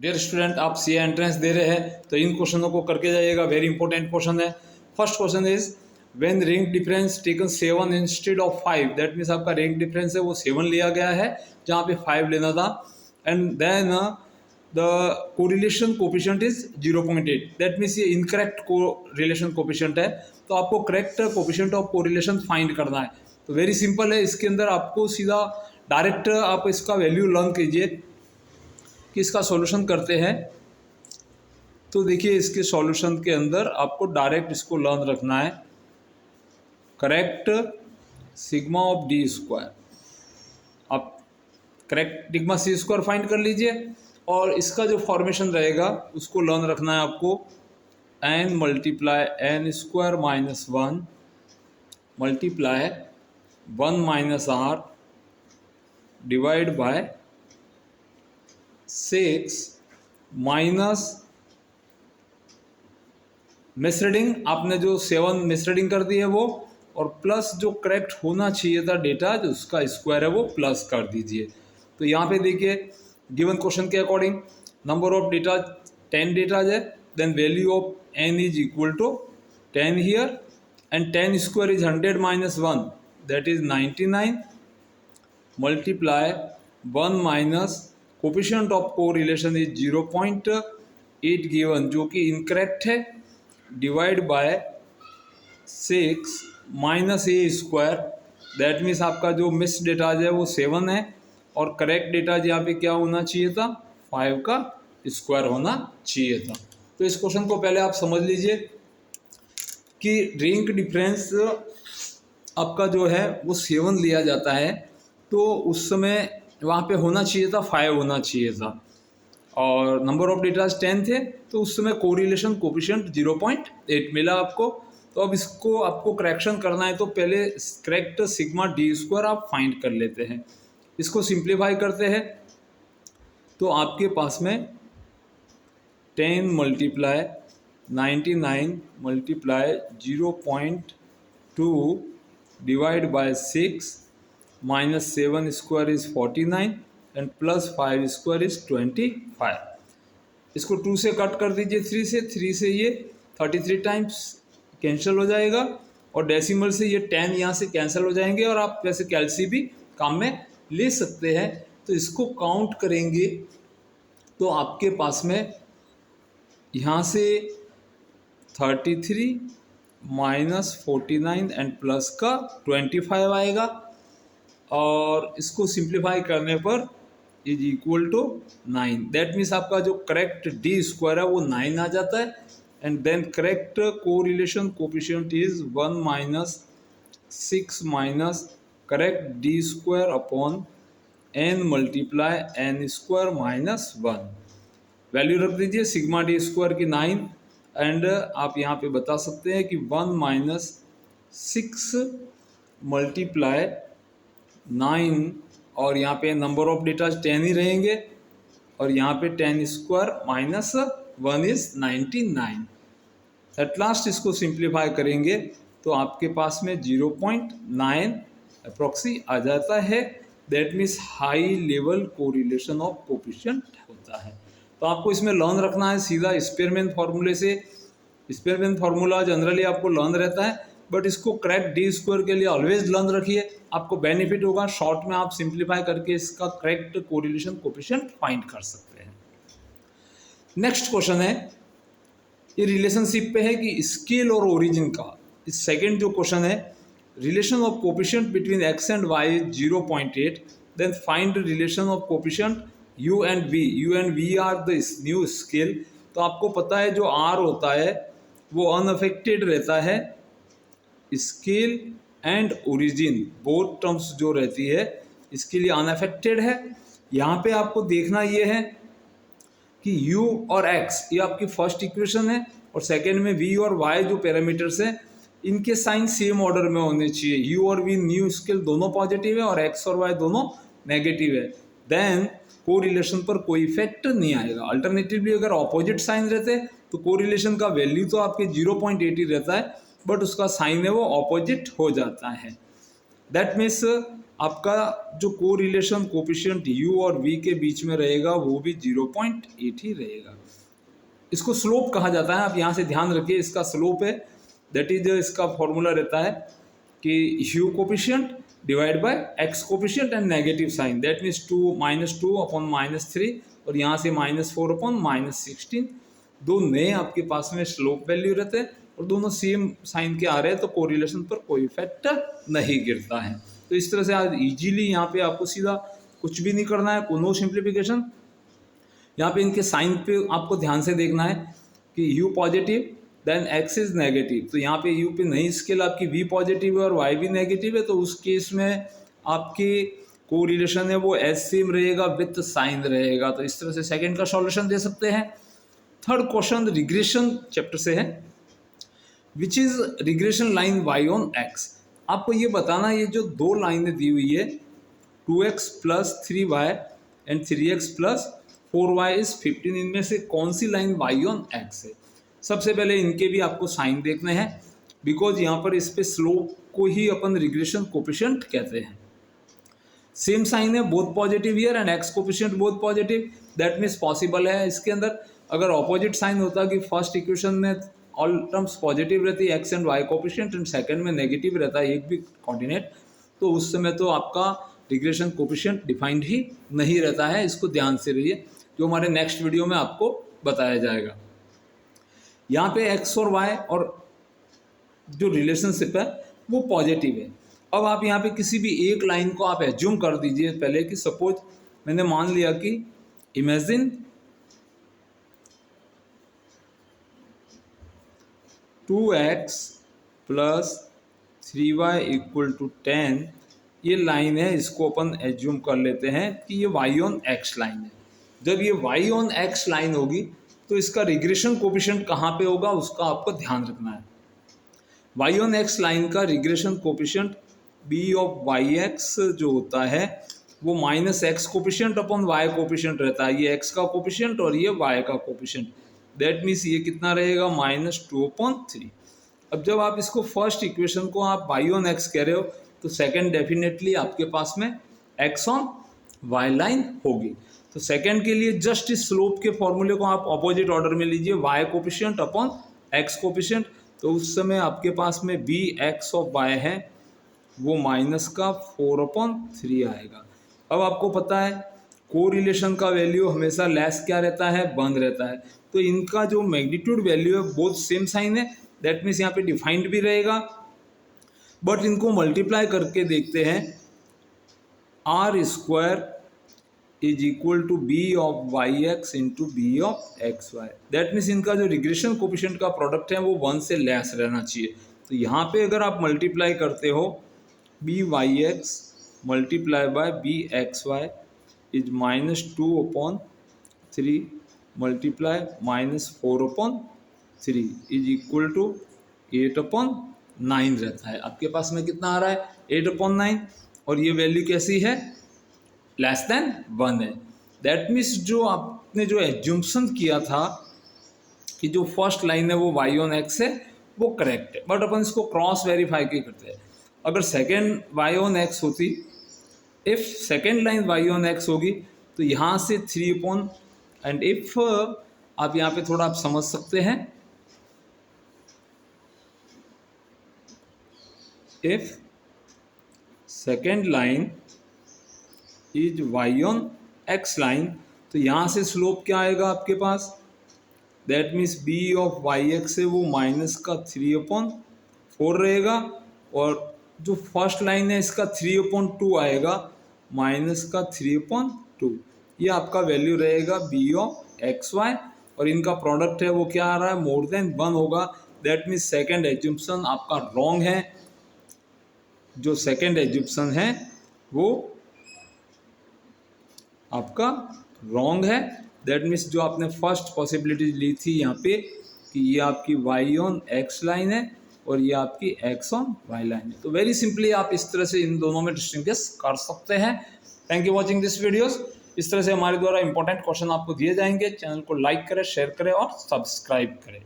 Dear student, आप सी entrance दे रहे हैं तो इन क्वेश्चनों को करके जाइएगा। वेरी इंपॉर्टेंट क्वेश्चन है। First question is when ring difference taken 7 instead of 5, that means आपका रिंग डिफरेंस है वो 7 लिया गया है जहाँ पे 5 लेना था, and then the correlation coefficient is 0.8, that means ये इनकरेक्ट कोरिलेशन कोफिशिएंट है। तो आपको correct coefficient of correlation find करना है। तो वेरी सिंपल है, इसके अंदर आपको सीधा डायरेक्ट आप इसका वैल्यू लर्न कीजिए कि इसका सॉल्यूशन करते हैं। तो देखिए इसके सॉल्यूशन के अंदर आपको डायरेक्ट इसको लर्न रखना है, correct sigma of d square. आप correct sigma c square find कर लीजिए और इसका जो फॉर्मेशन रहेगा उसको लर्न रखना है आपको, N multiply N square minus 1 multiply 1 minus R divide by 6 minus misreading, आपने जो 7 मिसरीडिंग कर दी है वो, और प्लस जो करेक्ट होना चाहिए था डेटा जो उसका स्क्वायर है वो प्लस कर दीजिए। तो यहाँ पे देखिए गिवन क्वेश्चन के according number of data 10 data है, then value of n is equal to 10 here, and 10 square is 100 minus 1 that is 99 multiply 1 minus coefficient of correlation is 0.8 given जो कि इनकरेक्ट है, divide by 6 minus a square, that means आपका जो miss data है वो 7 है और correct data यहाँ पे क्या होना चाहिए था, 5 का स्क्वायर होना चाहिए था। तो इस क्वेश्चन को पहले आप समझ लीजिए कि रिंग डिफरेंस आपका जो है वो 7 लिया जाता है, तो उस समय वहाँ पे होना चाहिए था 5 होना चाहिए था, और नंबर ऑफ डेटा 10 थे, तो उस समय कोरिलेशन कोफिशिएंट 0.8 मिला आपको। तो अब इसको आपको करेक्शन करना है, तो पहले करेक्ट सिग्मा डी स्क्वायर आप फाइंड कर लेते हैं। इसको सिंप्लीफाई करते हैं तो आपके पास में 10 multiply 99 multiply 0.2 divide by 6 minus 7 square is 49 and plus 5 square is 25। इसको 2 से कट कर दीजिए, 3 से ये 33 टाइम्स कैंसिल हो जाएगा, और डेसिमल से ये 10 यहाँ से कैंसिल हो जाएंगे, और आप वैसे कैलसी भी काम में ले सकते हैं। तो इसको काउंट करेंगे तो आपके पास में यहाँ से 33 माइनस 49 एंड प्लस का 25 आएगा, और इसको सिंप्लीफाई करने पर is equal to 9, that means आपका जो करेक्ट डी स्क्वायर है वो 9 आ जाता है, and then correct correlation coefficient is 1 minus 6 minus correct D square upon n multiply n square minus 1। Value रख दीजिए सिग्मा डी स्क्वायर की 9, एंड आप यहाँ पे बता सकते हैं कि 1 माइनस 6 मल्टीप्लाई 9, और यहाँ पे नंबर ऑफ डेटा 10 ही रहेंगे, और यहाँ पे 10 square minus 1 is 99। At last इसको सिंप्लीफाई करेंगे तो आपके पास में 0.9 अप्रोक्सी आ जाता है, that means high level correlation of coefficient होता है। तो आपको इसमें लर्न रखना है सीधा स्पेयरमैन फार्मूले से। स्पेयरमैन फार्मूला जनरली आपको लर्न रहता है, बट इसको करेक्ट डी स्क्वायर के लिए ऑलवेज लर्न रखिए, आपको बेनिफिट होगा। शॉर्ट में आप सिंप्लीफाई करके इसका करेक्ट कोरिलेशन कोफिशिएंट फाइंड कर सकते हैं। नेक्स्ट क्वेश्चन है, ये रिलेशनशिप पे है कि स्केल और ओरिजिन का। इस सेकंड जो क्वेश्चन है, relation of coefficient between X and Y 0.8, then find relation of coefficient u and v are the new scale. तो आपको पता है जो r होता है वो अनअफेक्टेड रहता है, scale and origin both terms जो रहती है इसके लिए अनअफेक्टेड है। यहाँ पे आपको देखना ये है कि u और x ये आपकी फर्स्ट इक्वेशन है, और सेकेंड में v और y जो पैरामीटर्स हैं इनके साइन सेम ऑर्डर में होने चाहिए। u और v न्यू स्केल दोनों पॉजिटिव है और x और y दोनों नेगेटिव है, देन कोरिलेशन पर कोई इफेक्ट नहीं आएगा। अल्टरनेटिवली अगर ऑपोजिट साइन रहते तो कोरिलेशन का वैल्यू तो आपके 0.8 ही रहता है, बट उसका साइन है वो ऑपोजिट हो जाता है। दैट मीन्स आपका जो कोरिलेशन कोफिशिएंट u और v के बीच में रहेगा वो भी 0.8 ही रहेगा। इसको स्लोप कहा जाता है। आप यहाँ से ध्यान रखिए, इसका स्लोप है, दैट इज इसका फॉर्मूला रहता है कि u coefficient divide by x coefficient and negative sign, that means -2 upon -3 और यहाँ से -4 अपॉन -16। दो नए आपके पास में स्लोप वैल्यू रहते हैं और दोनों सेम साइन के आ रहे हैं, तो कोरिलेशन पर कोई इफेक्ट नहीं गिरता है। तो इस तरह से आज इजीली यहाँ पे आपको सीधा कुछ भी नहीं करना है, नो सिंप्लीफिकेशन। यहाँ पे इनके साइन पे आपको ध्यान से देखना है कि u positive then x is negative, तो यहाँ पे u पे नई स्केल आपकी v पॉजिटिव है और y भी नेगेटिव है, तो उस केस में आपकी कोरिलेशन है वो एज सेम रहेगा विथ साइन रहेगा। तो इस तरह से सेकंड का सॉल्यूशन दे सकते हैं। थर्ड क्वेश्चन रिग्रेशन चैप्टर से है, which is regression line y on x। आपको ये बताना, ये जो दो लाइनें दी हुई है 2x + 3y and 3x + 4y is 15, इनमें से कौन सी लाइन y ऑन x है। सबसे पहले इनके भी आपको साइन देखने हैं, बिकॉज यहाँ पर इस पे स्लोप को ही अपन रिग्रेशन कोफिशिएंट कहते हैं। सेम साइन है, both positive here and x coefficient both positive, that means possible है इसके अंदर। अगर ऑपोजिट साइन होता कि फर्स्ट इक्वेशन में ऑल टर्म्स पॉजिटिव रहती है x and y coefficient and second में नेगेटिव रहता है एक भी कोऑर्डिनेट, तो उस समय तो आपका रिग्रेशन कोफिशिएंट डिफाइंड ही नहीं रहता है। इसको ध्यान से रहिए, जो हमारे नेक्स्ट वीडियो में आपको बताया जाएगा। यहाँ पे x और y और जो रिलेशनशिप है वो पॉजिटिव है। अब आप यहाँ पे किसी भी एक लाइन को आप एज्यूम कर दीजिए पहले कि सपोज मैंने मान लिया कि इमेजिन 2x + 3y = 10, ये लाइन है, इसको अपन एज्यूम कर लेते हैं कि ये y ऑन x लाइन है। जब ये y ऑन x लाइन होगी तो इसका रिग्रेशन कोफिशिएंट कहाँ पे होगा उसका आपको ध्यान रखना है। y ऑन x लाइन का regression coefficient b of yx जो होता है वो -x coefficient upon y coefficient रहता है। ये x का कोफिशिएंट और ये y का कोफिशिएंट, दैट मीन्स ये कितना रहेगा -2/3। अब जब आप इसको फर्स्ट इक्वेशन को आप y ऑन x कह रहे हो तो सेकंड डेफिनेटली आपके पास में x ऑन y लाइन होगी। तो सेकंड के लिए जस्ट इस स्लोप के फॉर्मूले को आप अपोजिट ऑर्डर में लीजिए, y coefficient upon x coefficient, तो उस समय आपके पास में bx ऑफ y है वो -4/3 आएगा। अब आपको पता है कोरिलेशन का वैल्यू हमेशा लेस क्या रहता है, 1 रहता है, तो इनका जो मैग्नीट्यूड वैल्यू है बोथ सेम साइन है, दैट मीन्स यहाँ पे डिफाइंड भी रहेगा, बट इनको मल्टीप्लाई करके देखते हैं। r² = b of yx × b of xy, that means इनका जो रिग्रेशन कोफिशिएंट का प्रोडक्ट है वो 1 से लेस रहना चाहिए। तो यहाँ पे अगर आप मल्टीप्लाई करते हो byx × bxy is -2/3 multiply -4/3 is equal to 8/9 रहता है। आपके पास में कितना आ रहा है 8/9, और ये वैल्यू कैसी है, <<1 है। दैट मीन्स जो आपने जो एज्यूम्पशन किया था कि जो फर्स्ट लाइन है वो y ऑन x है वो करेक्ट है, बट अपन इसको क्रॉस वेरीफाई के करते हैं। अगर सेकेंड y ऑन x होती, if second line y on x होगी तो यहाँ से 3 एंड इफ आप यहाँ पे थोड़ा आप समझ सकते हैं, if second line is y on x line, तो यहाँ से स्लोप क्या आएगा आपके पास, that means b of yx है वो -3/4 रहेगा, और जो फर्स्ट लाइन है इसका 3/2 आएगा -3/2, ये आपका वैल्यू रहेगा b ऑफ xy, और इनका प्रोडक्ट है वो क्या आ रहा है <1 होगा, दैट मीन्स सेकेंड एज्यूम्पशन आपका रॉन्ग है। जो सेकेंड एज्यूम्पशन है वो आपका रॉन्ग है, दैट मीन्स जो आपने फर्स्ट पॉसिबिलिटी ली थी यहाँ पे कि ये आपकी y ऑन x लाइन है और ये आपकी x ऑन y लाइन है। तो वेरी सिंपली आप इस तरह से इन दोनों में डिस्टिंग्विश कर सकते हैं। Thank you watching this videos. इस तरह से हमारे द्वारा इंपॉर्टेंट क्वेश्चन आपको दिए जाएंगे। चैनल को लाइक करें, शेयर करें और सब्सक्राइब करें।